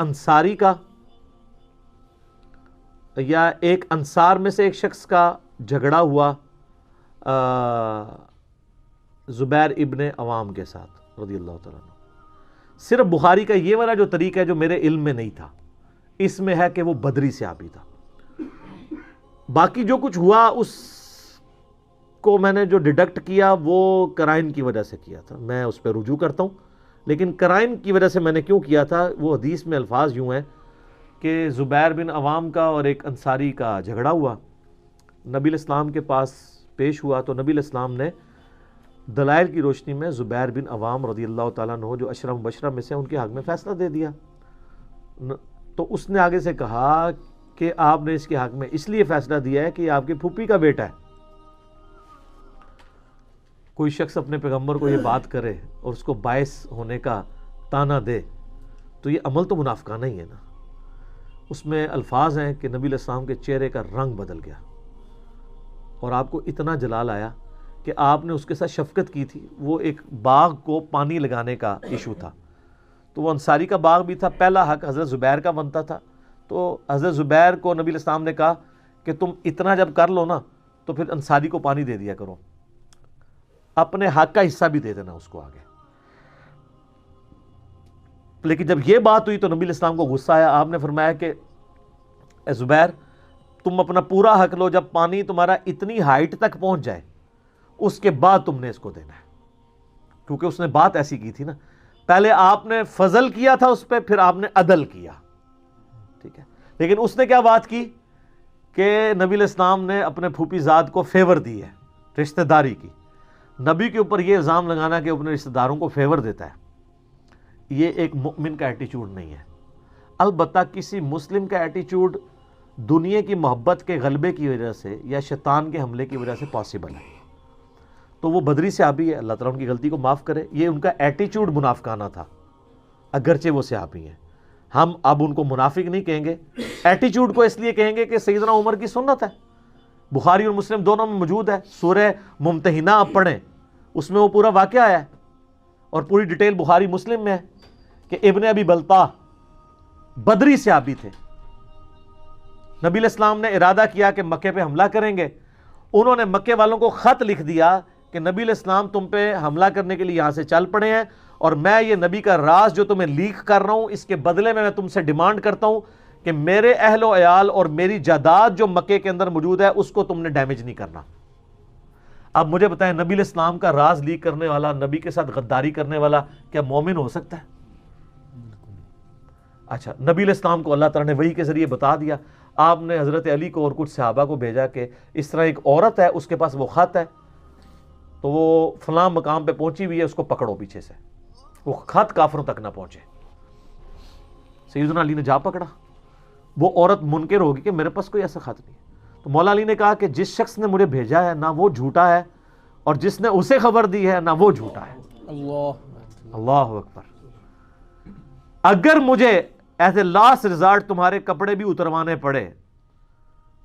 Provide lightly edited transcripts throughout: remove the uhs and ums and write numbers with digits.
انصاری کا یا ایک انصار میں سے ایک شخص کا جھگڑا ہوا زبیر ابن عوام کے ساتھ رضی اللہ تعالیٰ عنہ. صرف بخاری کا یہ والا جو طریقہ ہے جو میرے علم میں نہیں تھا، اس میں ہے کہ وہ بدری صحابی تھا. باقی جو کچھ ہوا اس کو میں نے جو ڈیڈکٹ کیا وہ قرائن کی وجہ سے کیا تھا. میں اس پہ رجوع کرتا ہوں، لیکن قرائن کی وجہ سے میں نے کیوں کیا تھا، وہ حدیث میں الفاظ یوں ہیں کہ زبیر بن عوام کا اور ایک انصاری کا جھگڑا ہوا، نبی الاسلام کے پاس پیش ہوا تو نبی الاسلام نے دلائل کی روشنی میں زبیر بن عوام رضی اللہ تعالیٰ عنہ جو عشرہ مبشرہ میں سے ان کے حق میں فیصلہ دے دیا. تو اس نے آگے سے کہا کہ آپ نے اس کے حق میں اس لیے فیصلہ دیا ہے کہ یہ آپ کی پھوپھی کا بیٹا ہے. کوئی شخص اپنے پیغمبر کو یہ بات کرے اور اس کو باعث ہونے کا تانا دے تو یہ عمل تو منافقانہ ہی ہے نا. اس میں الفاظ ہیں کہ نبی علیہ السلام کے چہرے کا رنگ بدل گیا اور آپ کو اتنا جلال آیا کہ آپ نے اس کے ساتھ شفقت کی تھی. وہ ایک باغ کو پانی لگانے کا ایشو تھا، تو وہ انصاری کا باغ بھی تھا، پہلا حق حضرت زبیر کا بنتا تھا. تو حضرت زبیر کو نبی علیہ السلام نے کہا کہ تم اتنا جب کر لو نا تو پھر انصاری کو پانی دے دیا کرو، اپنے حق کا حصہ بھی دے دینا اس کو آگے. لیکن جب یہ بات ہوئی تو نبی علیہ السلام کو غصہ آیا. آپ نے فرمایا کہ اے زبیر تم اپنا پورا حق لو، جب پانی تمہارا اتنی ہائٹ تک پہنچ جائے اس کے بعد تم نے اس کو دینا ہے. کیونکہ اس نے بات ایسی کی تھی نا، پہلے آپ نے فضل کیا تھا اس پہ، پھر آپ نے عدل کیا، ٹھیک ہے. لیکن اس نے کیا بات کی کہ نبی علیہ السلام نے اپنے پھوپھی زاد کو فیور دی ہے، رشتہ داری کی. نبی کے اوپر یہ الزام لگانا کہ اپنے رشتہ داروں کو فیور دیتا ہے، یہ ایک مومن کا ایٹیچیوڈ نہیں ہے. البتہ کسی مسلم کا ایٹیچیوڈ دنیا کی محبت کے غلبے کی وجہ سے یا شیطان کے حملے کی وجہ سے پاسبل ہے. تو وہ بدری صحابی ہے، اللہ تعالیٰ ان کی غلطی کو معاف کرے. یہ ان کا ایٹیچیوڈ منافقانہ تھا، اگرچہ وہ صحابی ہیں. ہم اب ان کو منافق نہیں کہیں گے، ایٹیچیوڈ کو اس لیے کہیں گے کہ سیدنا عمر کی سنت ہے، بخاری اور مسلم دونوں میں موجود ہے. سورہ ممتحنہ آپ پڑھیں، اس میں وہ پورا واقعہ ہے اور پوری ڈیٹیل بخاری مسلم میں ہے کہ ابن ابی بلطہ بدری صحابی تھے. نبی علیہ السلام نے ارادہ کیا کہ مکے پہ حملہ کریں گے. انہوں نے مکے والوں کو خط لکھ دیا کہ نبی علیہ السلام تم پہ حملہ کرنے کے لیے یہاں سے چل پڑے ہیں، اور میں یہ نبی کا راز جو تمہیں لیک کر رہا ہوں اس کے بدلے میں تم سے ڈیمانڈ کرتا ہوں کہ میرے اہل و عیال اور میری جائیداد جو مکے کے اندر موجود ہے اس کو تم نے ڈیمیج نہیں کرنا. اب مجھے بتائیں، نبی علیہ السلام کا راز لیک کرنے والا، نبی کے ساتھ غداری کرنے والا کیا مومن ہو سکتا ہے؟ اچھا، نبی علیہ السلام کو اللہ تعالیٰ نے وحی کے ذریعے بتا دیا. آپ نے حضرت علی کو اور کچھ صحابہ کو بھیجا کہ اس طرح ایک عورت ہے، اس کے پاس وہ خط ہے، تو وہ فلاں مقام پہ پہنچی ہوئی ہے، اس کو پکڑو پیچھے سے، وہ خط کافروں تک نہ پہنچے. سیدنا علی نے جا پکڑا. وہ عورت منکر ہوگی کہ میرے پاس کوئی ایسا خط نہیں ہے. تو مولا علی نے کہا کہ جس شخص نے مجھے بھیجا ہے نہ وہ جھوٹا ہے، اور جس نے اسے خبر دی ہے نہ وہ جھوٹا ہے. اللہ اکبر. اگر مجھے ایز اے لاسٹ ریزارٹ تمہارے کپڑے بھی اتروانے پڑے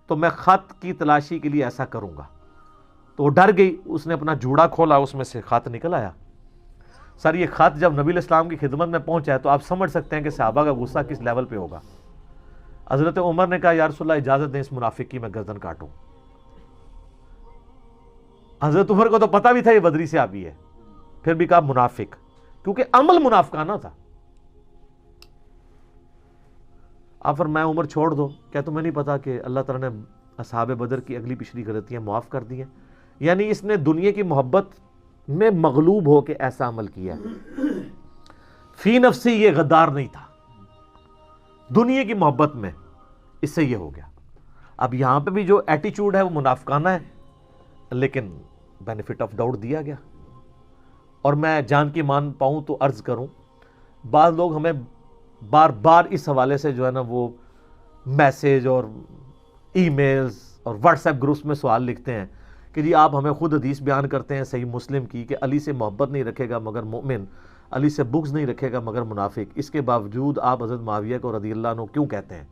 تو میں خط کی تلاشی کے لیے ایسا کروں گا. تو وہ ڈر گئی، اس نے اپنا جوڑا کھولا، اس میں سے خط نکل آیا. سر یہ خط جب نبی علیہ السلام کی خدمت میں پہنچا ہے تو آپ سمجھ سکتے ہیں کہ صحابہ کا غصہ کس لیول پہ ہوگا. حضرت عمر نے کہا یا رسول اللہ اجازت دیں اس منافق کی میں گردن کاٹوں. حضرت عمر کو تو پتہ بھی تھا یہ بدری صحابی ہے، پھر بھی کہا منافق، کیونکہ عمل منافقانہ تھا. آپ فرمایا عمر چھوڑ دو، کیا تمہیں نہیں پتا کہ اللہ تعالیٰ نے اصحاب بدر کی اگلی پچھلی غلطیاں معاف کر دی ہیں؟ یعنی اس نے دنیا کی محبت میں مغلوب ہو کے ایسا عمل کیا. فی نفسی یہ غدار نہیں تھا، دنیا کی محبت میں اس سے یہ ہو گیا. اب یہاں پہ بھی جو ایٹیچیوڈ ہے وہ منافقانہ ہے، لیکن بینیفٹ آف ڈاؤٹ دیا گیا. اور میں جان کی مان پاؤں تو عرض کروں، بعض لوگ ہمیں بار بار اس حوالے سے جو ہے نا وہ میسیج اور ای میلز اور واٹس ایپ گروپس میں سوال لکھتے ہیں کہ جی آپ ہمیں خود حدیث بیان کرتے ہیں صحیح مسلم کی کہ علی سے محبت نہیں رکھے گا مگر مومن، علی سے بغض نہیں رکھے گا مگر منافق، اس کے باوجود آپ حضرت معاویہ کو رضی اللہ عنہ کیوں کہتے ہیں؟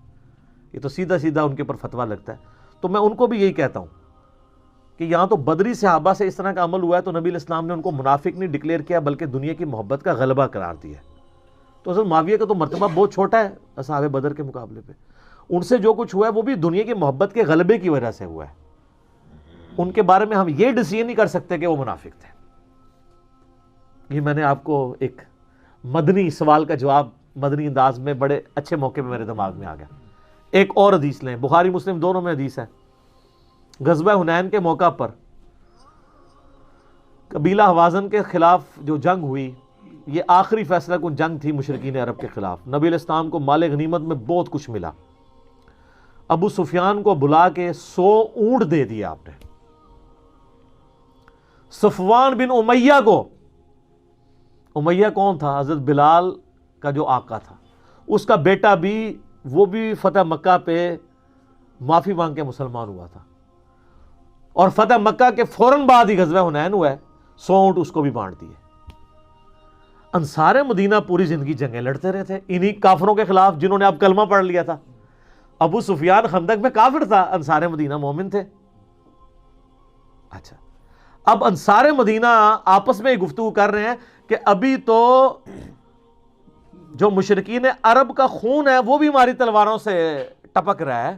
یہ تو سیدھا سیدھا ان کے اوپر فتویٰ لگتا ہے. تو میں ان کو بھی یہی کہتا ہوں کہ یہاں تو بدری صحابہ سے اس طرح کا عمل ہوا ہے تو نبی علیہ السلام نے ان کو منافق نہیں ڈکلیئر کیا بلکہ دنیا کی محبت کا غلبہ قرار دیا. تو حضرت معاویہ کا تو مرتبہ بہت چھوٹا ہے اصحاب بدر کے مقابلے پہ. ان سے جو کچھ ہوا ہے وہ بھی دنیا کی محبت کے غلبے کی وجہ سے ہوا ہے. ان کے بارے میں ہم یہ ڈیسیژن نہیں کر سکتے کہ وہ منافق تھے. یہ میں نے آپ کو ایک مدنی سوال کا جواب مدنی انداز میں بڑے اچھے موقع پہ میرے دماغ میں آ گیا. ایک اور حدیث لیں, بخاری مسلم دونوں میں حدیث ہے. غزوہ حنین کے موقع پر قبیلہ حوازن کے خلاف جو جنگ ہوئی, یہ آخری فیصلہ کن جنگ تھی مشرکین عرب کے خلاف. نبی علیہ السلام کو مال غنیمت میں بہت کچھ ملا. ابو سفیان کو بلا کے 100 اونٹ دے دیا آپ نے. صفوان بن امیہ کو, امیہ کون تھا؟ حضرت بلال کا جو آقا تھا, اس کا بیٹا بھی, وہ بھی فتح مکہ پہ معافی مانگ کے مسلمان ہوا تھا, اور فتح مکہ کے فوراً بعد ہی غزوہ حنین ہوا ہے. 100 اونٹ اس کو بھی بانٹ دیے. انصار مدینہ پوری زندگی جنگیں لڑتے رہے تھے انہی کافروں کے خلاف جنہوں نے اب کلمہ پڑھ لیا تھا. ابو سفیان خندق میں کافر تھا, انصار مدینہ مومن تھے. اچھا, اب انصار مدینہ آپس میں گفتگو کر رہے ہیں کہ ابھی تو جو مشرکین عرب کا خون ہے وہ بھی ہماری تلواروں سے ٹپک رہا ہے,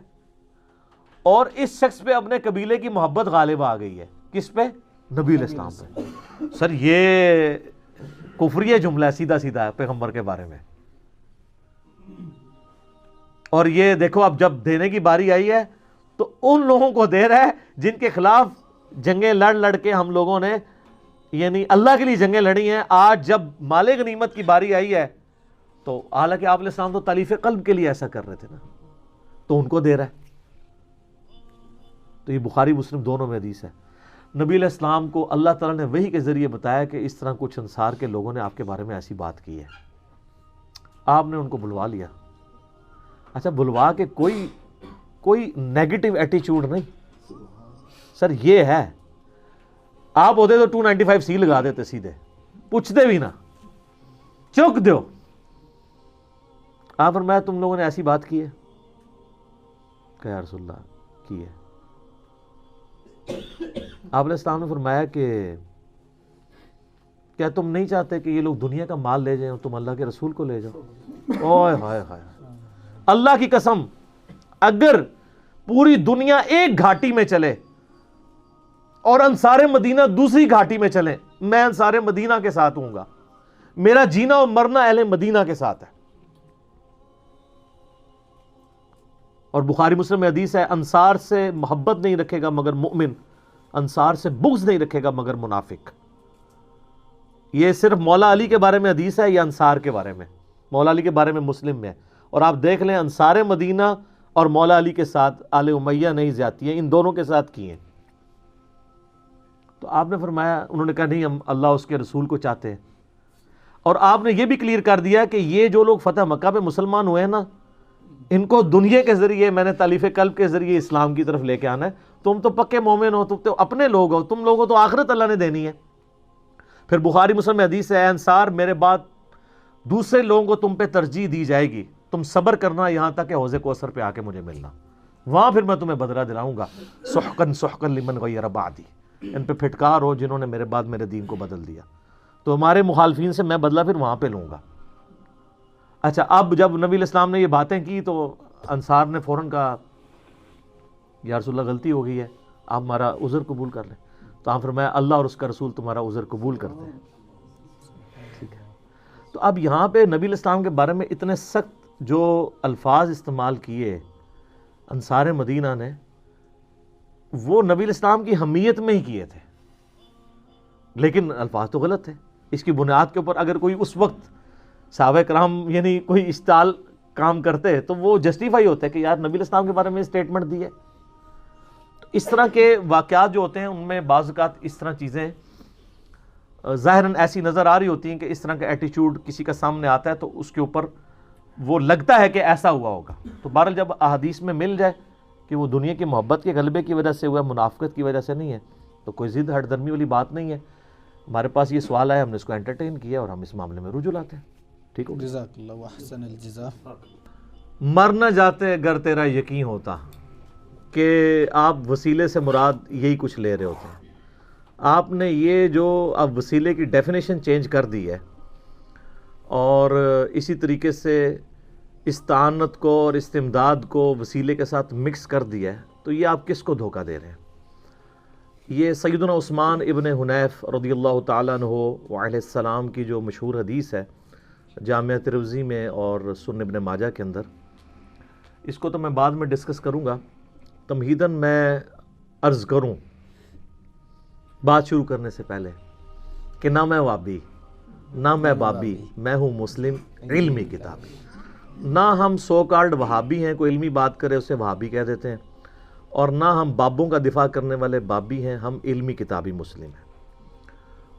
اور اس شخص پہ اپنے قبیلے کی محبت غالب آ گئی ہے. کس پہ؟ نبی علیہ السلام پہ. سر یہ کفری جملہ ہے, سیدھا سیدھا ہے پیغمبر کے بارے میں. اور یہ دیکھو اب جب دینے کی باری آئی ہے تو ان لوگوں کو دے رہا ہے جن کے خلاف جنگیں لڑ لڑ کے ہم لوگوں نے, یعنی اللہ کے لیے جنگیں لڑی ہیں. آج جب مال غنیمت کی باری آئی ہے تو حالانکہ آپ علیہ السلام تو تالیف قلب کے لیے ایسا کر رہے تھے نا, تو ان کو دے رہا ہے. تو یہ بخاری مسلم دونوں میں حدیث ہے. نبی علیہ السلام کو اللہ تعالیٰ نے وحی کے ذریعے بتایا کہ اس طرح کچھ انصار کے لوگوں نے آپ کے بارے میں ایسی بات کی ہے. آپ نے ان کو بلوا لیا. اچھا, بلوا کے کوئی نیگیٹو ایٹیچیوڈ نہیں. سر یہ ہے, آپ ہوتے تو 295 سی لگا دیتے, سیدھے پوچھتے بھی نا, چک دو. آپ فرمایا تم لوگوں نے ایسی بات کی ہے؟ کہ یا رسول اللہ کی ہے. آپ علیہ السلام نے فرمایا کہ کیا تم نہیں چاہتے کہ یہ لوگ دنیا کا مال لے جائیں اور تم اللہ کے رسول کو لے جاؤ؟ اوئے ہائے ہائے, اللہ کی قسم اگر پوری دنیا ایک گھاٹی میں چلے اور انصار مدینہ دوسری گھاٹی میں چلیں, میں انصار مدینہ کے ساتھ ہوں گا. میرا جینا اور مرنا اہل مدینہ کے ساتھ ہے. اور بخاری مسلم میں حدیث ہے, انصار سے محبت نہیں رکھے گا مگر مؤمن, انصار سے بغض نہیں رکھے گا مگر منافق. یہ صرف مولا علی کے بارے میں حدیث ہے یا انصار کے بارے میں؟ مولا علی کے بارے میں مسلم میں ہے. اور آپ دیکھ لیں انصار مدینہ اور مولا علی کے ساتھ آل امیہ نہیں زیادتی ہیں, ان دونوں کے ساتھ کی ہیں. تو آپ نے فرمایا, انہوں نے کہا نہیں ہم اللہ اس کے رسول کو چاہتے ہیں. اور آپ نے یہ بھی کلیئر کر دیا کہ یہ جو لوگ فتح مکہ پہ مسلمان ہوئے ہیں نا, ان کو دنیا کے ذریعے میں نے تالیف قلب کے ذریعے اسلام کی طرف لے کے آنا ہے. تم تو پکے مومن ہو, تم تو اپنے لوگ ہو, تم لوگوں تو آخرت اللہ نے دینی ہے. پھر بخاری مسلم میں حدیث ہے, اے انصار میرے بعد دوسرے لوگوں کو تم پہ ترجیح دی جائے گی, تم صبر کرنا یہاں تک کہ حوض کوثر پہ آ کے مجھے ملنا, وہاں پھر میں تمہیں بدلہ دلاؤں گا. سحقن سحقن لمن غیر بعدی, ان پہ پھٹکار ہو جنہوں نے میرے بعد میرے دین کو بدل دیا. تو ہمارے مخالفین سے میں بدلہ پھر وہاں پہ لوں گا. اچھا, اب جب نبی علیہ السلام نے یہ باتیں کی تو انصار نے فوراً کہا یا رسول اللہ غلطی ہو گئی ہے, آپ ہمارا عذر قبول کر لیں. تو آپ فرمایا اللہ اور اس کا رسول تمہارا عذر قبول کرتے ہیں. ٹھیک ہے. تو اب یہاں پہ نبی علیہ السلام کے بارے میں اتنے سخت جو الفاظ استعمال کیے انصار مدینہ نے, وہ نبی علیہ السلام کی حمیت میں ہی کیے تھے, لیکن الفاظ تو غلط تھے. اس کی بنیاد کے اوپر اگر کوئی اس وقت صحابہ کرام یعنی کوئی اشتعال کام کرتے تو وہ جسٹیفائی ہوتا ہے کہ یار نبی علیہ السلام کے بارے میں اسٹیٹمنٹ دی ہے. تو اس طرح کے واقعات جو ہوتے ہیں ان میں بعض اوقات اس طرح چیزیں ظاہراً ایسی نظر آ رہی ہوتی ہیں کہ اس طرح کا ایٹیچیوڈ کسی کا سامنے آتا ہے تو اس کے اوپر وہ لگتا ہے کہ ایسا ہوا ہوگا. تو بہرحال جب احادیث میں مل جائے کہ وہ دنیا کی محبت کے غلبے کی وجہ سے ہوا, منافقت کی وجہ سے نہیں ہے, تو کوئی ضد ہٹ درمی والی بات نہیں ہے. ہمارے پاس یہ سوال آیا, ہم نے اس کو انٹرٹین کیا اور ہم اس معاملے میں رجوع لاتے ہیں. ٹھیک ہو, جزاک اللہ واحسن الجزاء. مر نہ جاتے اگر تیرا یقین ہوتا کہ آپ وسیلے سے مراد یہی کچھ لے رہے ہوتے ہیں. آپ نے یہ جو اب وسیلے کی ڈیفینیشن چینج کر دی ہے, اور اسی طریقے سے استعانت کو اور استمداد کو وسیلے کے ساتھ مکس کر دیا ہے، تو یہ آپ کس کو دھوکہ دے رہے ہیں؟ یہ سیدنا عثمان ابن حنیف رضی اللہ تعالیٰ عنہ وعلیہ السلام کی جو مشہور حدیث ہے جامعہ ترمذی میں اور سنن ابن ماجہ کے اندر، اس کو تو میں بعد میں ڈسکس کروں گا، تمہیداً میں عرض کروں بات شروع کرنے سے پہلے کہ نہ میں وابی نہ میں بابی، میں ہوں مسلم علمی کتابی۔ نہ ہم سو کارڈ وہابی ہیں، کوئی علمی بات کرے اسے وہابی کہہ دیتے ہیں، اور نہ ہم بابوں کا دفاع کرنے والے بابی ہیں، ہم علمی کتابی مسلم ہیں۔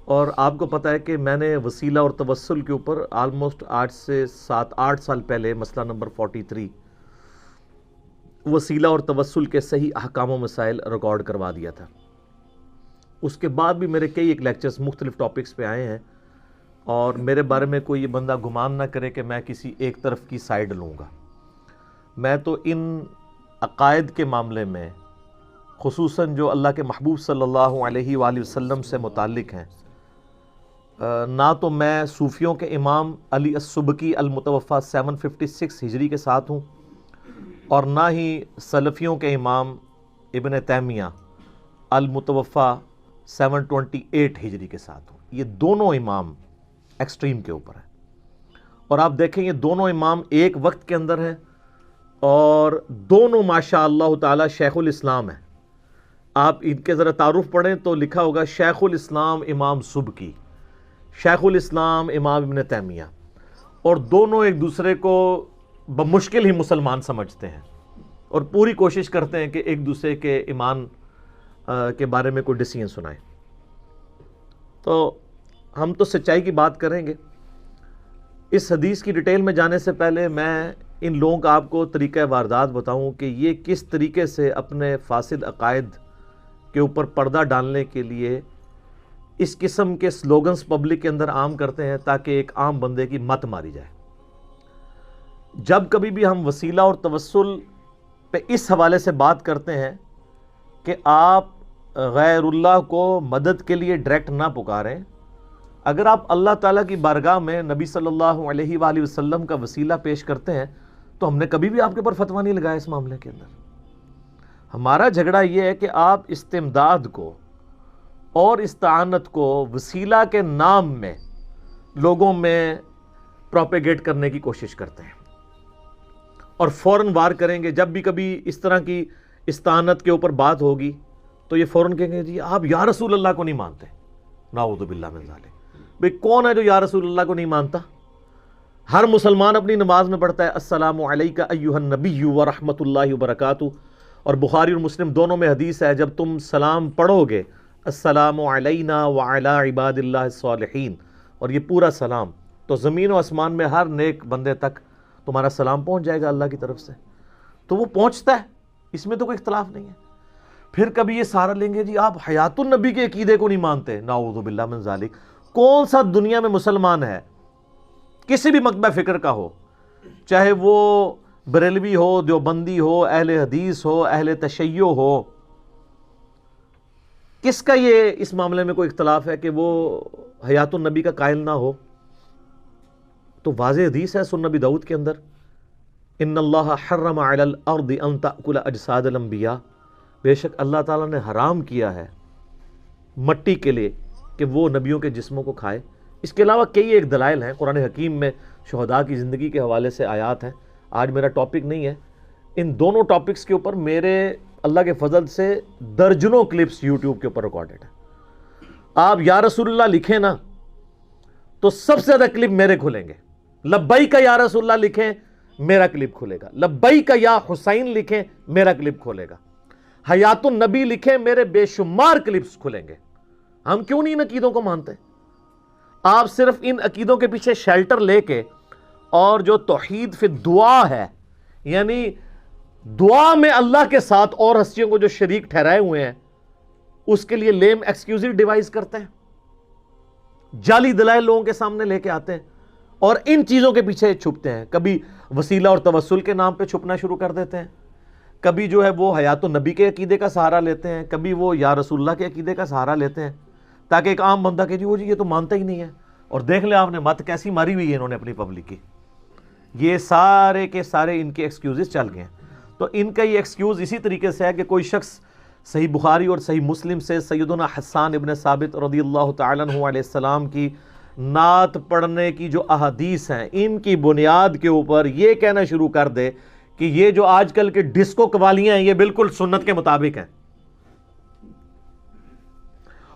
اور آپ کو پتہ ہے کہ میں نے وسیلہ اور توسل کے اوپر آلموسٹ 8 سے 8 سال پہلے مسئلہ نمبر 43 وسیلہ اور توسل کے صحیح احکام و مسائل ریکارڈ کروا دیا تھا۔ اس کے بعد بھی میرے کئی ایک لیکچرز مختلف ٹاپکس پہ آئے ہیں، اور میرے بارے میں کوئی یہ بندہ گمان نہ کرے کہ میں کسی ایک طرف کی سائیڈ لوں گا۔ میں تو ان عقائد کے معاملے میں، خصوصاً جو اللہ کے محبوب صلی اللہ علیہ وآلہ وسلم سے متعلق ہیں، نہ تو میں صوفیوں کے امام علی السبکی المتوفیٰ 756 ہجری کے ساتھ ہوں، اور نہ ہی سلفیوں کے امام ابن تیمیہ المتوفیٰ 728 ہجری کے ساتھ ہوں۔ یہ دونوں امام ایکسٹریم کے اوپر ہیں، اور آپ دیکھیں یہ دونوں امام ایک وقت کے اندر ہیں، اور دونوں ماشاء اللہ تعالی شیخ الاسلام ہیں۔ آپ ان کے ذرا تعارف پڑھیں تو لکھا ہوگا شیخ الاسلام امام سبکی، شیخ الاسلام امام ابن تیمیہ، اور دونوں ایک دوسرے کو بمشکل ہی مسلمان سمجھتے ہیں، اور پوری کوشش کرتے ہیں کہ ایک دوسرے کے ایمان کے بارے میں کوئی ڈسیزن سنائیں۔ تو ہم تو سچائی کی بات کریں گے۔ اس حدیث کی ڈیٹیل میں جانے سے پہلے میں ان لوگوں کا آپ کو طریقہ واردات بتاؤں کہ یہ کس طریقے سے اپنے فاسد عقائد کے اوپر پردہ ڈالنے کے لیے اس قسم کے سلوگنز پبلک کے اندر عام کرتے ہیں تاکہ ایک عام بندے کی مت ماری جائے۔ جب کبھی بھی ہم وسیلہ اور توسل پہ اس حوالے سے بات کرتے ہیں کہ آپ غیر اللہ کو مدد کے لیے ڈائریکٹ نہ پکاریں، اگر آپ اللہ تعالیٰ کی بارگاہ میں نبی صلی اللہ علیہ وآلہ وسلم کا وسیلہ پیش کرتے ہیں تو ہم نے کبھی بھی آپ کے اوپر فتویٰ نہیں لگایا اس معاملے کے اندر۔ ہمارا جھگڑا یہ ہے کہ آپ استمداد کو اور استعانت کو وسیلہ کے نام میں لوگوں میں پروپیگیٹ کرنے کی کوشش کرتے ہیں، اور فوراً وار کریں گے جب بھی کبھی اس طرح کی استعانت کے اوپر بات ہوگی تو یہ فوراً کہیں گے جی آپ یا رسول اللہ کو نہیں مانتے۔ نعوذ باللہ من ذالک۔ بھئی کون ہے جو یا رسول اللہ کو نہیں مانتا؟ ہر مسلمان اپنی نماز میں پڑھتا ہے السلام علیکہ ایہا النبی ورحمۃ اللہ وبرکاتہ، اور بخاری اور مسلم دونوں میں حدیث ہے جب تم سلام پڑھو گے السلام علینا وعلی عباد اللہ الصالحین، اور یہ پورا سلام، تو زمین و آسمان میں ہر نیک بندے تک تمہارا سلام پہنچ جائے گا اللہ کی طرف سے۔ تو وہ پہنچتا ہے، اس میں تو کوئی اختلاف نہیں ہے۔ پھر کبھی یہ سہارا لیں گے جی آپ حیات النبی کے عقیدے کو نہیں مانتے۔ نعوذ باللہ من ذالک۔ کون سا دنیا میں مسلمان ہے کسی بھی مکتبہ فکر کا ہو، چاہے وہ بریلوی ہو، دیوبندی ہو، اہل حدیث ہو، اہل تشیع ہو، کس کا یہ اس معاملے میں کوئی اختلاف ہے کہ وہ حیات النبی کا قائل نہ ہو؟ تو واضح حدیث ہے سنن نبی داؤد کے اندر، ان اللہ حرم علی الارض ان تأکل اجساد الانبیاء، بے شک اللہ تعالیٰ نے حرام کیا ہے مٹی کے لیے کہ وہ نبیوں کے جسموں کو کھائے۔ اس کے علاوہ کئی ایک دلائل ہیں قرآن حکیم میں، شہداء کی زندگی کے حوالے سے آیات ہیں۔ آج میرا ٹاپک نہیں ہے، ان دونوں ٹاپکس کے اوپر میرے اللہ کے فضل سے درجنوں کلپس یوٹیوب کے اوپر ریکارڈڈ ہیں۔ آپ یا رسول اللہ لکھیں نا تو سب سے زیادہ کلپ میرے کھلیں گے، لبیک یا رسول اللہ لکھیں میرا کلپ کھلے گا، لبیک یا حسین لکھیں میرا کلپ کھلے گا، حیات النبی لکھیں میرے بے شمار کلپس کھلیں گے۔ ہم کیوں نہیں ان عقیدوں کو مانتے؟ آپ صرف ان عقیدوں کے پیچھے شیلٹر لے کے، اور جو توحید فی دعا ہے، یعنی دعا میں اللہ کے ساتھ اور ہستیوں کو جو شریک ٹھہرائے ہوئے ہیں، اس کے لیے لیم ایکسکیوزو ڈیوائس کرتے ہیں، جعلی دلائل لوگوں کے سامنے لے کے آتے ہیں، اور ان چیزوں کے پیچھے چھپتے ہیں۔ کبھی وسیلہ اور توسل کے نام پہ چھپنا شروع کر دیتے ہیں، کبھی جو ہے وہ حیات النبی کے عقیدے کا سہارا لیتے ہیں، کبھی وہ یا رسول اللہ کے عقیدے کا سہارا لیتے ہیں، تاکہ ایک عام بندہ کہ جی وہ جی یہ تو مانتا ہی نہیں ہے، اور دیکھ لیں آپ نے مت کیسی ماری ہوئی ہے انہوں نے اپنی پبلک کی. یہ سارے کے سارے ان کے ایکسکیوزز چل گئے ہیں. تو ان کا یہ ایکسکیوز اسی طریقے سے ہے کہ کوئی شخص صحیح بخاری اور صحیح مسلم سے سیدنا حسان ابن ثابت رضی اللہ تعالیٰ عنہ علیہ السلام کی نعت پڑھنے کی جو احادیث ہیں ان کی بنیاد کے اوپر یہ کہنا شروع کر دے کہ یہ جو آج کل کے ڈسکو قوالیاں ہیں یہ بالکل سنت کے مطابق ہیں،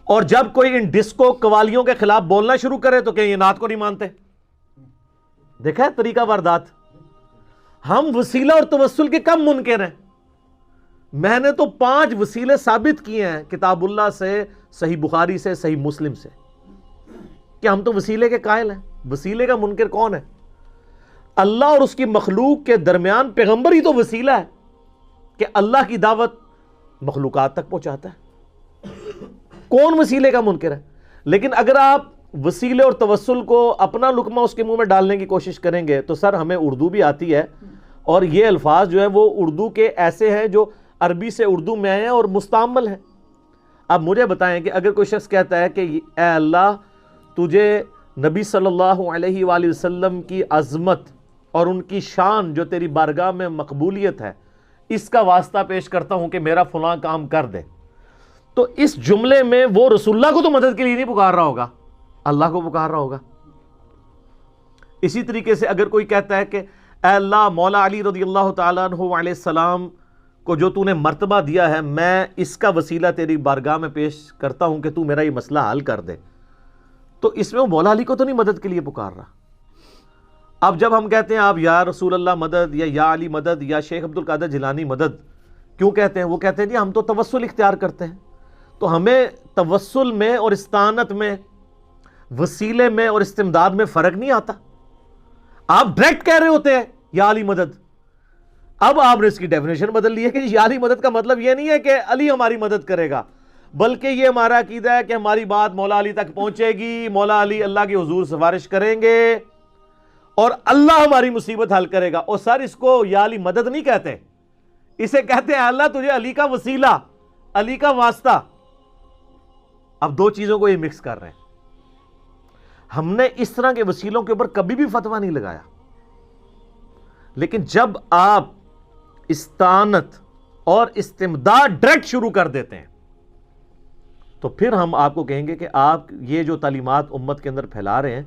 اور جب کوئی ان ڈسکو قوالیوں کے خلاف بولنا شروع کرے تو کہ یہ نعت کو نہیں مانتے. دیکھا ہے طریقہ واردات. ہم وسیلہ اور توسل کے کم منکر ہیں. میں نے تو 5 وسیلے ثابت کیے ہیں کتاب اللہ سے، صحیح بخاری سے، صحیح مسلم سے، کہ ہم تو وسیلے کے قائل ہیں. وسیلے کا منکر کون ہے؟ اللہ اور اس کی مخلوق کے درمیان پیغمبر ہی تو وسیلہ ہے کہ اللہ کی دعوت مخلوقات تک پہنچاتا ہے. کون وسیلے کا منکر ہے؟ لیکن اگر آپ وسیلے اور توسل کو اپنا لقمہ اس کے منہ میں ڈالنے کی کوشش کریں گے تو سر ہمیں اردو بھی آتی ہے، اور یہ الفاظ جو ہیں وہ اردو کے ایسے ہیں جو عربی سے اردو میں آئے ہیں اور مستعمل ہیں. اب مجھے بتائیں کہ اگر کوئی شخص کہتا ہے کہ اے اللہ تجھے نبی صلی اللہ علیہ وآلہ وسلم کی عظمت اور ان کی شان جو تیری بارگاہ میں مقبولیت ہے اس کا واسطہ پیش کرتا ہوں کہ میرا فلاں کام کر دے، تو اس جملے میں وہ رسول اللہ کو تو مدد کے لیے نہیں پکار رہا ہوگا، اللہ کو پکار رہا ہوگا. اسی طریقے سے اگر کوئی کہتا ہے کہ اے اللہ مولا علی رضی اللہ تعالیٰ عنہ علیہ السلام کو جو تو نے مرتبہ دیا ہے میں اس کا وسیلہ تیری بارگاہ میں پیش کرتا ہوں کہ تو میرا یہ مسئلہ حل کر دے، تو اس میں وہ مولا علی کو تو نہیں مدد کے لیے پکار رہا. اب جب ہم کہتے ہیں آپ یا رسول اللہ مدد یا علی مدد یا شیخ عبد القادر جیلانی مدد کیوں کہتے ہیں؟ وہ کہتے ہیں جی ہم تو توسل اختیار کرتے ہیں، تو ہمیں توسل میں اور استعانت میں، وسیلے میں اور استمداد میں فرق نہیں آتا. آپ ڈائریکٹ کہہ رہے ہوتے ہیں یا علی مدد. اب آپ نے اس کی ڈیفینیشن بدل لی ہے کہ یا علی مدد کا مطلب یہ نہیں ہے کہ علی ہماری مدد کرے گا، بلکہ یہ ہمارا عقیدہ ہے کہ ہماری بات مولا علی تک پہنچے گی، مولا علی اللہ کے حضور سفارش کریں گے اور اللہ ہماری مصیبت حل کرے گا. اور سر اس کو یا علی مدد نہیں کہتے، اسے کہتے ہیں اللہ تجھے علی کا وسیلہ، علی کا واسطہ. اب دو چیزوں کو یہ مکس کر رہے ہیں. ہم نے اس طرح کے وسیلوں کے اوپر کبھی بھی فتویٰ نہیں لگایا، لیکن جب آپ استعانت اور استمداد ڈائریکٹ شروع کر دیتے ہیں تو پھر ہم آپ کو کہیں گے کہ آپ یہ جو تعلیمات امت کے اندر پھیلا رہے ہیں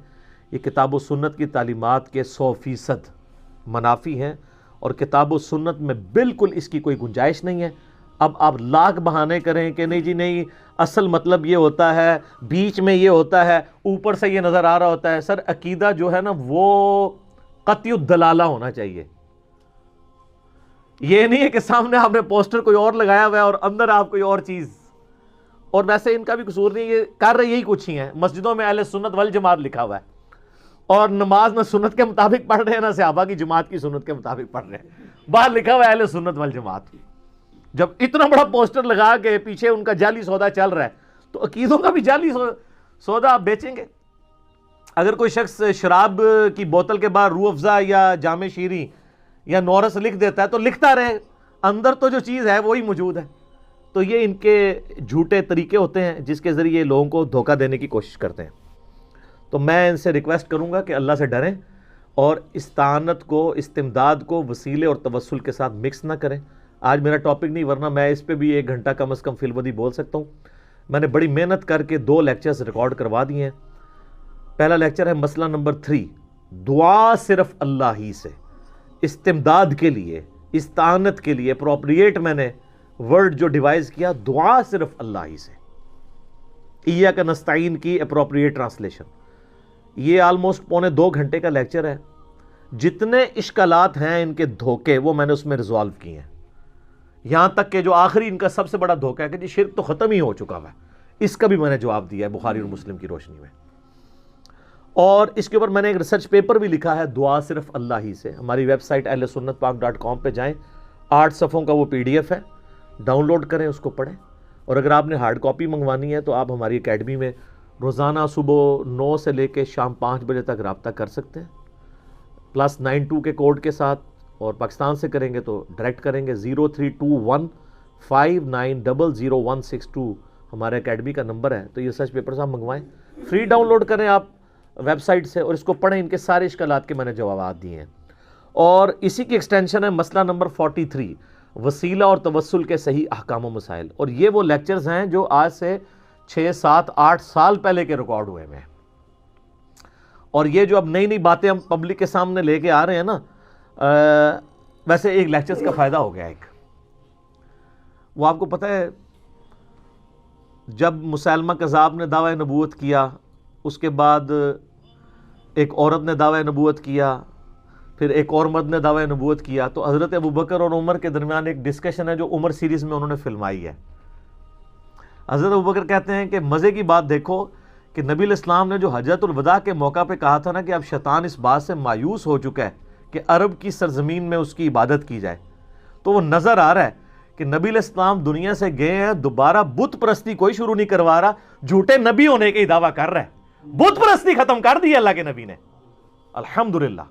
یہ کتاب و سنت کی تعلیمات کے 100% منافی ہیں، اور کتاب و سنت میں بالکل اس کی کوئی گنجائش نہیں ہے. اب آپ لاکھ بہانے کریں کہ نہیں جی نہیں اصل مطلب یہ ہوتا ہے، بیچ میں یہ ہوتا ہے، اوپر سے یہ نظر آ رہا ہوتا ہے. سر عقیدہ جو ہے نا وہ قطعی الدلالہ ہونا چاہیے. یہ نہیں ہے کہ سامنے آپ نے پوسٹر کوئی اور لگایا ہوا ہے اور اندر آپ کوئی اور چیز. اور ویسے ان کا بھی قصور نہیں، یہ کر رہے یہی کچھ ہی ہیں. مسجدوں میں اہل سنت والجماعت لکھا ہوا ہے، اور نماز نہ سنت کے مطابق پڑھ رہے ہیں نہ صحابہ کی جماعت کی سنت کے مطابق پڑھ رہے ہیں، باہر لکھا ہوا ہے اہل سنت والجماعت. جب اتنا بڑا پوسٹر لگا کے پیچھے ان کا جعلی سودا چل رہا ہے تو عقیدوں کا بھی جعلی سودا آپ بیچیں گے. اگر کوئی شخص شراب کی بوتل کے بعد روح افزا یا جام شیریں یا نورس لکھ دیتا ہے تو لکھتا رہے، اندر تو جو چیز ہے وہی موجود ہے. تو یہ ان کے جھوٹے طریقے ہوتے ہیں جس کے ذریعے لوگوں کو دھوکہ دینے کی کوشش کرتے ہیں. تو میں ان سے ریکویسٹ کروں گا کہ اللہ سے ڈریں اور استعانت کو، استمداد کو وسیلے اور توسل کے ساتھ مکس نہ کریں. آج میرا ٹاپک نہیں، ورنہ میں اس پہ بھی 1 گھنٹہ کم از کم فی الودی بول سکتا ہوں. میں نے بڑی محنت کر کے 2 لیکچرز ریکارڈ کروا دیے ہیں. پہلا لیکچر ہے مسئلہ نمبر 3، دعا صرف اللہ ہی سے. استمداد کے لیے، استعانت کے لیے اپروپریٹ میں نے ورڈ جو ڈیوائز کیا، دعا صرف اللہ ہی سے. ایاک نستعین کی اپروپریٹ ٹرانسلیشن. یہ آلموسٹ 1.25 گھنٹے کا لیکچر ہے. جتنے اشکالات ہیں ان کے دھوکے وہ میں نے اس میں ریزالو کیے ہیں. یہاں تک کہ جو آخری ان کا سب سے بڑا دھوکہ ہے کہ جی شرک تو ختم ہی ہو چکا ہے، اس کا بھی میں نے جواب دیا ہے بخاری اور مسلم کی روشنی میں. اور اس کے اوپر میں نے ایک ریسرچ پیپر بھی لکھا ہے، دعا صرف اللہ ہی سے. ہماری ویب سائٹ ahlsunnatpak.com پہ جائیں، 8 صفحوں کا وہ PDF ہے، ڈاؤن لوڈ کریں، اس کو پڑھیں. اور اگر آپ نے ہارڈ کاپی منگوانی ہے تو آپ ہماری اکیڈمی میں روزانہ صبح 9 سے لے کے شام 5 بجے تک رابطہ کر سکتے ہیں، +92 کے کوڈ کے ساتھ. اور پاکستان سے کریں گے تو ڈائریکٹ کریں گے. 032159000162 ہمارے اکیڈمی کا نمبر ہے. تو یہ ریسرچ پیپرز آپ منگوائیں، فری ڈاؤن لوڈ کریں. آپ ویب سائٹ سے، اور اس کو پڑھیں، ان کے سارے اشکالات کے میں نے جوابات دیے ہیں. اور اسی کی ایکسٹینشن ہے مسئلہ نمبر 43، وسیلہ اور توسل کے صحیح احکام و مسائل. اور یہ وہ لیکچرز ہیں جو آج سے 6 7 8 سال پہلے کے ریکارڈ ہوئے ہیں. اور یہ جو اب نئی نئی باتیں ہم پبلک کے سامنے لے کے آ رہے ہیں نا، ویسے ایک لیکچرز کا فائدہ ہو گیا. ایک وہ آپ کو پتہ ہے، جب مسیلمہ کذاب نے دعوی نبوت کیا، اس کے بعد ایک عورت نے دعوی نبوت کیا، پھر ایک اور مرد نے دعوی نبوت کیا، تو حضرت ابوبکر اور عمر کے درمیان ایک ڈسکشن ہے جو عمر سیریز میں انہوں نے فلمائی ہے. حضرت ابوبکر کہتے ہیں کہ مزے کی بات دیکھو کہ نبی علیہ السلام نے جو حجۃ الوداع کے موقع پہ کہا تھا نا کہ اب شیطان اس بات سے مایوس ہو چکا ہے کہ عرب کی سرزمین میں اس کی عبادت کی جائے، تو وہ نظر آ رہا ہے کہ نبی علیہ السلام دنیا سے گئے ہیں، دوبارہ بت پرستی کوئی شروع نہیں کروا رہا، جھوٹے نبی ہونے کا ہی دعویٰ کر رہا ہے. بت پرستی ختم کر دی اللہ کے نبی نے، الحمدللہ.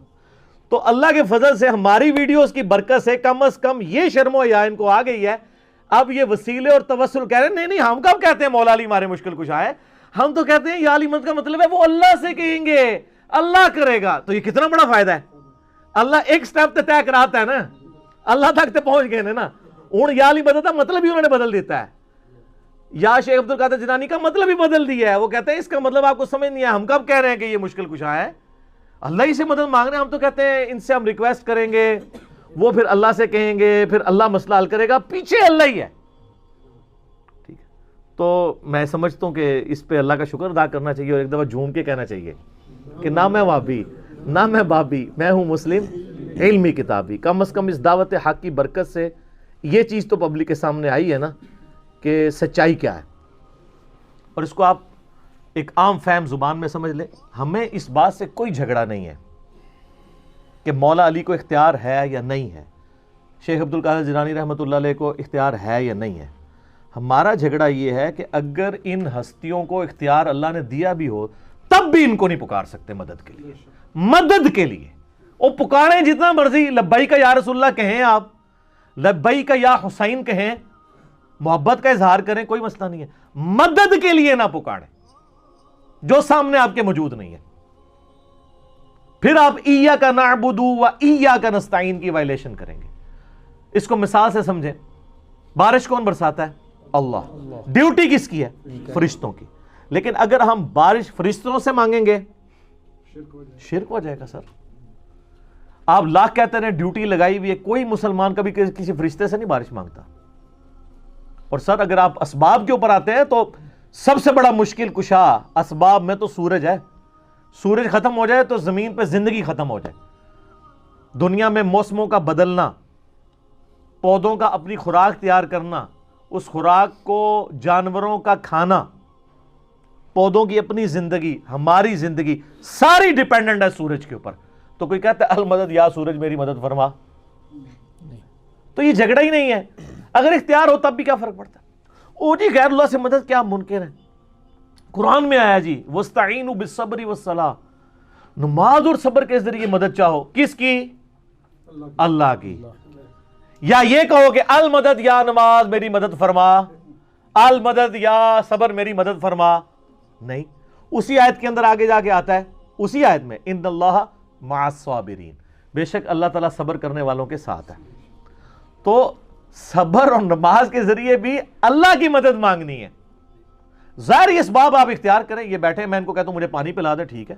تو اللہ کے فضل سے ہماری ویڈیوز کی برکت سے کم از کم یہ شرم و حیا ان کو آ گئی ہے. اب یہ وسیلے اور توسل کہہ رہے ہیں، نہیں ہم کب کہتے ہیں مولا علی ہمارے مشکل کشا ہے، ہم تو کہتے ہیں یا علی مدد کا مطلب ہے وہ اللہ سے کہیں گے، اللہ کرے گا. تو یہ کتنا بڑا فائدہ ہے، اللہ ایک سٹیپ طے کراتا ہے نا، اللہ تک تے پہنچ گئے نا. ہوں یا علی مدد کا مطلب ہی انہوں نے بدل دیتا ہے، یا شیخ عبد القادر جیلانی کا مطلب ہی بدل دیا ہے. وہ کہتے ہیں اس کا مطلب آپ کو سمجھ نہیں آیا، ہم کب کہہ رہے ہیں کہ یہ مشکل کشا ہے، اللہ ہی سے مدد مانگ رہے ہیں. ہم تو کہتے ہیں ان سے ہم ریکویسٹ کریں گے، وہ پھر اللہ سے کہیں گے، پھر اللہ مسئلہ حل کرے گا، پیچھے اللہ ہی ہے. ٹھیک ہے، تو میں سمجھتا ہوں کہ اس پہ اللہ کا شکر ادا کرنا چاہیے، اور ایک دفعہ جھوم کے کہنا چاہیے کہ نہ میں وہابی نہ میں بابی، میں ہوں مسلم علمی کتابی. کم از کم اس دعوت حق کی برکت سے یہ چیز تو پبلک کے سامنے آئی ہے نا کہ سچائی کیا ہے. اور اس کو آپ ایک عام فہم زبان میں سمجھ لیں. ہمیں اس بات سے کوئی جھگڑا نہیں ہے کہ مولا علی کو اختیار ہے یا نہیں ہے، شیخ عبد القادر جیلانی رحمۃ اللہ علیہ کو اختیار ہے یا نہیں ہے. ہمارا جھگڑا یہ ہے کہ اگر ان ہستیوں کو اختیار اللہ نے دیا بھی ہو تب بھی ان کو نہیں پکار سکتے مدد کے لیے. مدد کے لیے وہ پکاریں جتنا مرضی، لبیک یا رسول اللہ کہیں، آپ لبیک یا حسین کہیں، محبت کا اظہار کریں، کوئی مسئلہ نہیں ہے. مدد کے لیے نہ پکاریں جو سامنے آپ کے موجود نہیں ہے. پھر آپ ایاک نعبد و ایاک نستعین کی وائلیشن کریں گے. اس کو مثال سے سمجھیں، بارش کون برساتا ہے؟ اللہ. ڈیوٹی کس کی ہے؟ فرشتوں کی. لیکن اگر ہم بارش فرشتوں سے مانگیں گے شرک ہو جائے گا. سر آپ لاکھ کہتے ہیں ڈیوٹی لگائی ہوئی ہے، کوئی مسلمان کبھی کسی فرشتے سے نہیں بارش مانگتا. اور سر اگر آپ اسباب کے اوپر آتے ہیں تو سب سے بڑا مشکل کشا اسباب میں تو سورج ہے. سورج ختم ہو جائے تو زمین پہ زندگی ختم ہو جائے. دنیا میں موسموں کا بدلنا، پودوں کا اپنی خوراک تیار کرنا، اس خوراک کو جانوروں کا کھانا، پودوں کی اپنی زندگی، ہماری زندگی ساری ڈیپینڈنٹ ہے سورج کے اوپر. تو کوئی کہتا ہے المدد یا سورج میری مدد فرما، تو یہ جھگڑا ہی نہیں ہے. اگر اختیار ہو تب بھی کیا فرق پڑتا ہے؟ او جی غیر اللہ سے مدد کیا منکر ہے؟ قرآن میں آیا جی وَاسْتَعِینُوا بِالصَّبْرِ وَالصَّلَاةِ، نماز اور صبر کے ذریعے مدد چاہو. کس کی؟ اللہ کی. یا یہ کہو کہ المدد یا نماز میری مدد فرما، المدد یا صبر میری مدد فرما. نہیں، اسی آیت کے اندر آگے جا کے آتا ہے، اسی آیت میں ان اللہ مع الصابرین، بے شک اللہ تعالیٰ صبر کرنے والوں کے ساتھ ہے. تو صبر اور نماز کے ذریعے بھی اللہ کی مدد مانگنی ہے. ظاہری اسباب آپ اختیار کریں. یہ بیٹھے میں ان کو کہتا ہوں مجھے پانی پلا دے، ٹھیک ہے،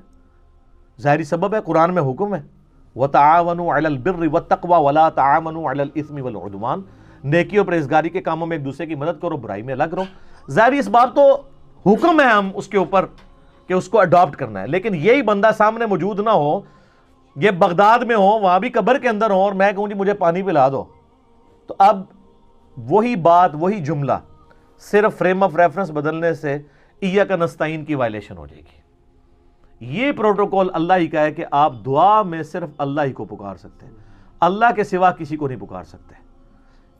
ظاہری سبب ہے، قرآن میں حکم ہے وَتَعَاوَنُوا عَلَى الْبِرِّ وَالتَّقْوَى وَلَا تَعَاوَنُوا عَلَى الْإِثْمِ وَالْعُدْوَانِ، نیکی اور پرہیزگاری کے کاموں میں ایک دوسرے کی مدد کرو، برائی میں الگ رہو. ظاہری اسباب تو حکم ہے ہم اس کے اوپر کہ اس کو اڈاپٹ کرنا ہے. لیکن یہی بندہ سامنے موجود نہ ہو، یہ بغداد میں ہو، وہاں بھی قبر کے اندر ہو، اور میں کہوں جی مجھے پانی پلا دو، تو اب وہی بات وہی جملہ صرف فریم آف ریفرنس بدلنے سے ایاک نستعین کی وائلیشن ہو جائے گی. یہ پروٹوکول اللہ ہی کا ہے کہ آپ دعا میں صرف اللہ ہی کو پکار سکتے ہیں، اللہ کے سوا کسی کو نہیں پکار سکتے.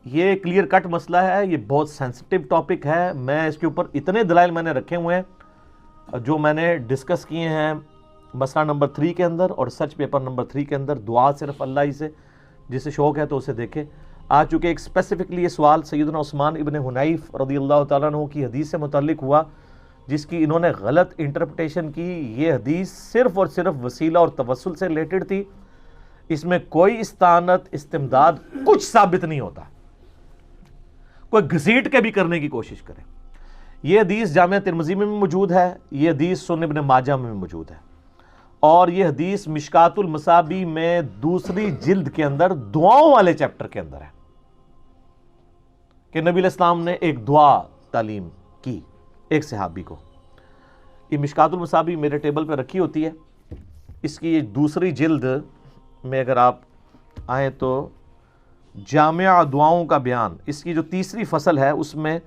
یہ کلیئر کٹ مسئلہ ہے، یہ بہت سینسٹیو ٹاپک ہے. میں اس کے اوپر اتنے دلائل میں نے رکھے ہوئے ہیں جو میں نے ڈسکس کیے ہیں مسئلہ نمبر 3 کے اندر اور سرچ پیپر نمبر 3 کے اندر. دعا صرف اللہ ہی سے، جسے شوق ہے تو اسے دیکھے. آ چکے ایک اسپیسیفکلی یہ سوال سیدنا عثمان ابن حنیف رضی اللہ تعالیٰ عنہ کی حدیث سے متعلق ہوا جس کی انہوں نے غلط انٹرپریٹیشن کی. یہ حدیث صرف اور صرف وسیلہ اور توسل سے ریلیٹڈ تھی. اس میں کوئی استعانت استمداد کچھ ثابت نہیں ہوتا. کوئی گھسیٹ کے بھی کرنے کی کوشش کرے. یہ حدیث جامعہ ترمذی میں بھی موجود ہے, یہ حدیث سنن ابن ماجہ میں بھی موجود ہے, اور یہ حدیث مشکات المصابیح میں دوسری جلد کے اندر دعاؤں والے چیپٹر کے اندر ہے کہ نبی علیہ السلام نے ایک دعا تعلیم کی ایک صحابی کو. یہ مشکات المصابیح میرے ٹیبل پہ رکھی ہوتی ہے. اس کی دوسری جلد میں اگر آپ آئیں تو جامع دعاؤں کا بیان, اس کی جو تیسری فصل ہے اس میں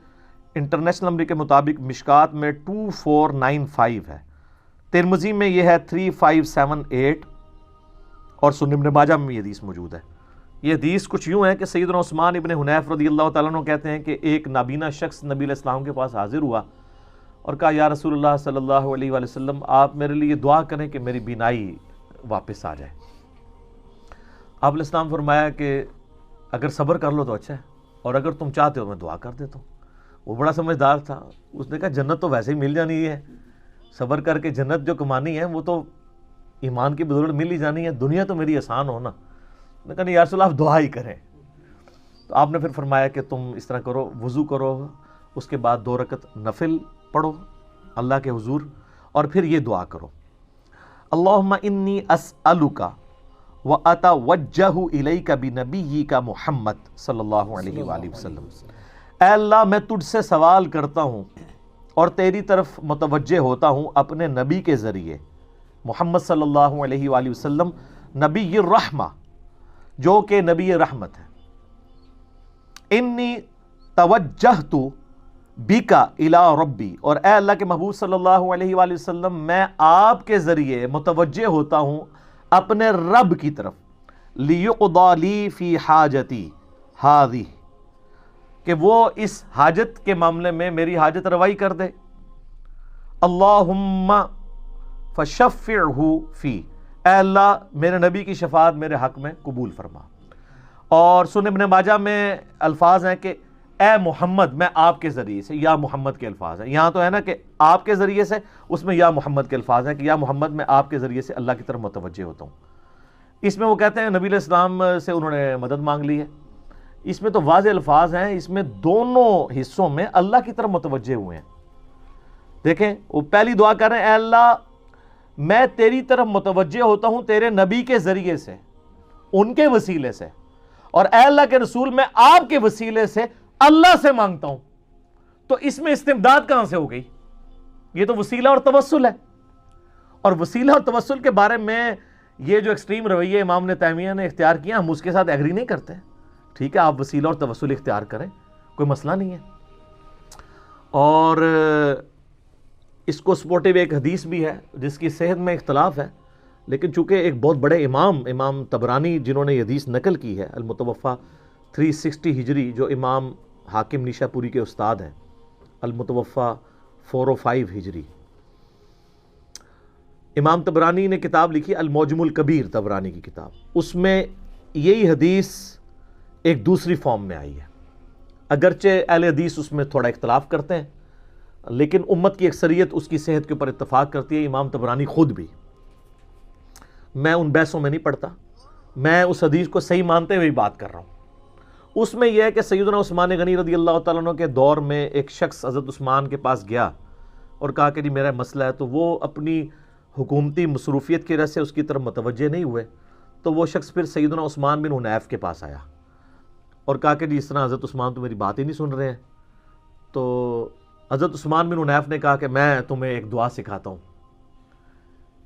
انٹرنیشنل نمبر کے مطابق مشکات میں 2495 ہے, ترمذی میں یہ ہے 3578, اور سنن ابن ماجہ میں یہ حدیث موجود ہے. یہ حدیث کچھ یوں ہے کہ سیدنا عثمان ابن حنیف رضی اللہ تعالیٰ عنہ کہتے ہیں کہ ایک نابینا شخص نبی علیہ السلام کے پاس حاضر ہوا اور کہا یا رسول اللہ صلی اللہ علیہ وآلہ وسلم آپ میرے لیے دعا کریں کہ میری بینائی واپس آ جائے. آپ علیہ السلام فرمایا کہ اگر صبر کر لو تو اچھا ہے, اور اگر تم چاہتے ہو میں دعا کر دیتا ہوں. وہ بڑا سمجھدار تھا, اس نے کہا جنت تو ویسے ہی مل جانی ہے, صبر کر کے جنت جو کمانی ہے وہ تو ایمان کی بدولت مل ہی جانی ہے, دنیا تو میری آسان ہونا. نے کہا نہیں یا رسول اللہ آپ دعا ہی کریں. تو آپ نے پھر فرمایا کہ تم اس طرح کرو, وضو کرو, اس کے بعد 2 رکعت نفل پڑھو اللہ کے حضور, اور پھر یہ دعا کرو اللہم انی اسألک واتوجہ الیک بنبیک محمد صلی اللہ علیہ وآلہ وسلم. اے اللہ میں تجھ سے سوال کرتا ہوں اور تیری طرف متوجہ ہوتا ہوں اپنے نبی کے ذریعے محمد صلی اللہ علیہ وآلہ وسلم, نبی الرحمہ جو کہ نبی رحمت ہے. انی توجہت بک الی ربی, اور اے اللہ کے محبوب صلی اللہ علیہ وآلہ وسلم میں آپ کے ذریعے متوجہ ہوتا ہوں اپنے رب کی طرف, لیقضی لی فی حاجتی ہذہ, کہ وہ اس حاجت کے معاملے میں میری حاجت روائی کر دے. اللہم فشفعہ فی, اے اللہ میرے نبی کی شفاعت میرے حق میں قبول فرما. اور سنن ابن ماجہ میں الفاظ ہیں کہ اے محمد, میں آپ کے ذریعے سے, یا محمد کے الفاظ ہیں. یہاں تو ہے نا کہ آپ کے ذریعے سے, اس میں یا محمد کے الفاظ ہیں کہ یا محمد میں آپ کے ذریعے سے اللہ کی طرف متوجہ ہوتا ہوں. اس میں وہ کہتے ہیں نبی علیہ السلام سے انہوں نے مدد مانگ لی ہے. اس میں تو واضح الفاظ ہیں, اس میں دونوں حصوں میں اللہ کی طرف متوجہ ہوئے ہیں. دیکھیں وہ پہلی دعا کر رہے ہیں اے اللہ میں تیری طرف متوجہ ہوتا ہوں تیرے نبی کے ذریعے سے, ان کے وسیلے سے, اور اے اللہ کے رسول میں آپ کے وسیلے سے اللہ سے مانگتا ہوں. تو اس میں استمداد کہاں سے ہو گئی؟ یہ تو وسیلہ اور توسل ہے. اور وسیلہ اور توسل کے بارے میں یہ جو ایکسٹریم رویہ امام ابن تیمیہ نے اختیار کیا, ہم اس کے ساتھ ایگری نہیں کرتے. ٹھیک ہے آپ وسیلہ اور توسل اختیار کریں, کوئی مسئلہ نہیں ہے. اور اس کو سپورٹیو ایک حدیث بھی ہے جس کی صحت میں اختلاف ہے, لیکن چونکہ ایک بہت بڑے امام طبرانی جنہوں نے یہ حدیث نقل کی ہے, المتوفہ 360 ہجری, جو امام حاکم نیشا پوری کے استاد ہیں, المتوفہ 405 ہجری. امام طبرانی نے کتاب لکھی المعجم الکبیر, طبرانی کی کتاب, اس میں یہی حدیث ایک دوسری فارم میں آئی ہے. اگرچہ اہل حدیث اس میں تھوڑا اختلاف کرتے ہیں, لیکن امت کی اکثریت اس کی صحت کے اوپر اتفاق کرتی ہے, امام طبرانی خود بھی. میں ان بحثوں میں نہیں پڑھتا, میں اس حدیث کو صحیح مانتے ہوئے بات کر رہا ہوں. اس میں یہ ہے کہ سیدنا عثمان غنی رضی اللہ تعالیٰ عنہ کے دور میں ایک شخص حضرت عثمان کے پاس گیا اور کہا کہ جی میرا مسئلہ ہے. تو وہ اپنی حکومتی مصروفیت کی وجہ سے اس کی طرف متوجہ نہیں ہوئے. تو وہ شخص پھر سیدنا عثمان بن حنیف کے پاس آیا اور کہا کہ جی اس طرح حضرت عثمان تو میری بات ہی نہیں سن رہے ہیں. تو حضرت عثمان بن حنیف نے کہا کہ میں تمہیں ایک دعا سکھاتا ہوں.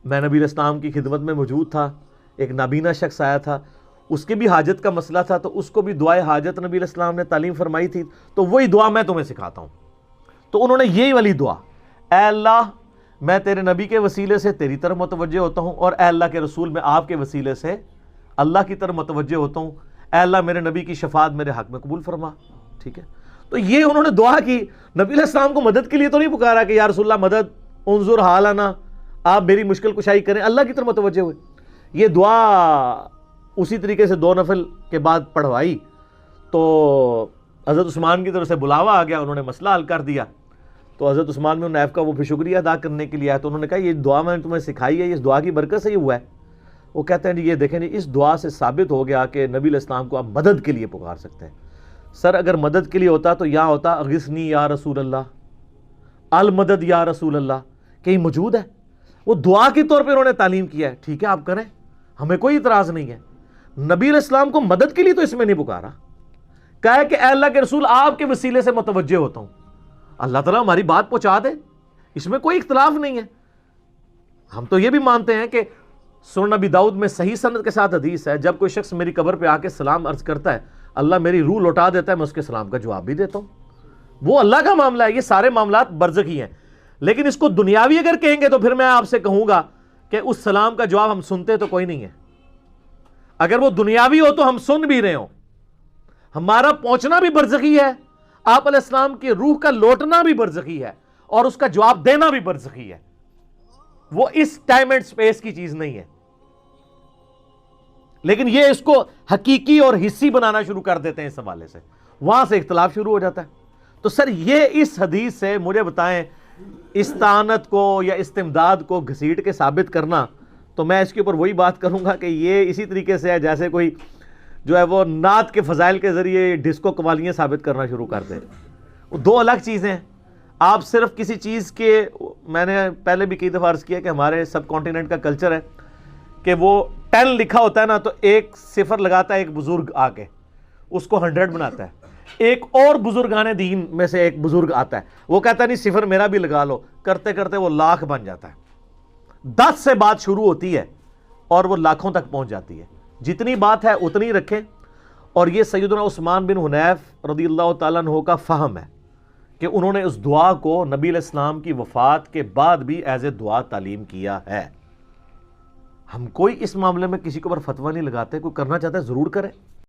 میں نبی علیہ السلام کی خدمت میں موجود تھا, ایک نابینا شخص آیا تھا, اس کے بھی حاجت کا مسئلہ تھا, تو اس کو بھی دعائے حاجت نبی علیہ السلام نے تعلیم فرمائی تھی, تو وہی دعا میں تمہیں سکھاتا ہوں. تو انہوں نے یہی والی دعا, اے اللہ میں تیرے نبی کے وسیلے سے تیری طرف متوجہ ہوتا ہوں, اور اے اللہ کے رسول میں آپ کے وسیلے سے اللہ کی طرف متوجہ ہوتا ہوں, اے اللہ میرے نبی کی شفاعت میرے حق میں قبول فرما. ٹھیک ہے, تو یہ انہوں نے دعا کی. نبی علیہ السلام کو مدد کے لیے تو نہیں پکارا کہ یا رسول اللہ مدد, انظر حالنا, آپ میری مشکل کشائی کریں, اللہ کی طرف متوجہ ہوئے. یہ دعا اسی طریقے سے 2 نفل کے بعد پڑھوائی تو حضرت عثمان کی طرف سے بلاوا آ گیا, انہوں نے مسئلہ حل کر دیا. تو حضرت عثمان بن حنیف کا وہ پھر شکریہ ادا کرنے کے لیے آیا، تو انہوں نے کہا یہ دعا میں نے تمہیں سکھائی ہے، اس دعا کی برکت سے یہ ہوا ہے۔ وہ کہتے ہیں جی یہ دیکھیں جی اس دعا سے ثابت ہو گیا کہ نبی علیہ السلام کو آپ مدد کے لیے پکار سکتے ہیں۔ سر اگر مدد کے لیے ہوتا تو یہاں ہوتا اغثنی یا رسول اللہ، المدد یا رسول اللہ، کہیں موجود ہے؟ وہ دعا کے طور پہ انہوں نے تعلیم کیا ہے، ٹھیک ہے آپ کریں، ہمیں کوئی اعتراض نہیں ہے۔ نبی علیہ السلام کو مدد کے لیے تو اس میں نہیں پکارا، کہا ہے کہ اے اللہ کے رسول آپ کے وسیلے سے متوجہ ہوتا ہوں، اللہ تعالیٰ ہماری بات پہنچا دے، اس میں کوئی اختلاف نہیں ہے۔ ہم تو یہ بھی مانتے ہیں کہ سنن نبی داؤد میں صحیح سند کے ساتھ حدیث ہے، جب کوئی شخص میری قبر پہ آ کے سلام عرض کرتا ہے اللہ میری روح لوٹا دیتا ہے، میں اس کے سلام کا جواب بھی دیتا ہوں۔ وہ اللہ کا معاملہ ہے، یہ سارے معاملات برزخی ہیں۔ لیکن اس کو دنیاوی اگر کہیں گے تو پھر میں آپ سے کہوں گا کہ اس سلام کا جواب ہم سنتے تو کوئی نہیں ہے۔ اگر وہ دنیاوی ہو تو ہم سن بھی رہے ہوں، ہمارا پہنچنا بھی برزخی ہے، آپ علیہ السلام کی روح کا لوٹنا بھی برزخی ہے، اور اس کا جواب دینا بھی برزخی ہے۔ وہ اس ٹائم اینڈ سپیس کی چیز نہیں ہے۔ لیکن یہ اس کو حقیقی اور حصی بنانا شروع کر دیتے ہیں، اس حوالے سے وہاں سے اختلاف شروع ہو جاتا ہے۔ تو سر یہ اس حدیث سے مجھے بتائیں استعانت کو یا استمداد کو گھسیٹ کے ثابت کرنا، تو میں اس کے اوپر وہی بات کروں گا کہ یہ اسی طریقے سے ہے جیسے کوئی جو ہے وہ نعت کے فضائل کے ذریعے ڈسکو قوالیاں ثابت کرنا شروع کر دے۔ وہ دو الگ چیزیں ہیں۔ آپ صرف کسی چیز کے، میں نے پہلے بھی کئی دفعہ عرض کیا کہ ہمارے سب کانٹیننٹ کا کلچر ہے کہ وہ 10 لکھا ہوتا ہے نا تو ایک صفر لگاتا ہے ایک بزرگ آ کے، اس کو 100 بناتا ہے۔ ایک اور بزرگان دین میں سے ایک بزرگ آتا ہے، وہ کہتا ہے نہیں صفر میرا بھی لگا لو، کرتے کرتے وہ لاکھ بن جاتا ہے۔ 10 سے بات شروع ہوتی ہے اور وہ لاکھوں تک پہنچ جاتی ہے۔ جتنی بات ہے اتنی رکھیں، اور یہ سیدنا عثمان بن حنیف رضی اللہ تعالیٰ عنہ کا فہم ہے کہ انہوں نے اس دعا کو نبی علیہ السلام کی وفات کے بعد بھی ایز اے دعا تعلیم کیا ہے۔ ہم کوئی اس معاملے میں کسی کے اوپر فتویٰ نہیں لگاتے، کوئی کرنا چاہتا ہے ضرور کرے۔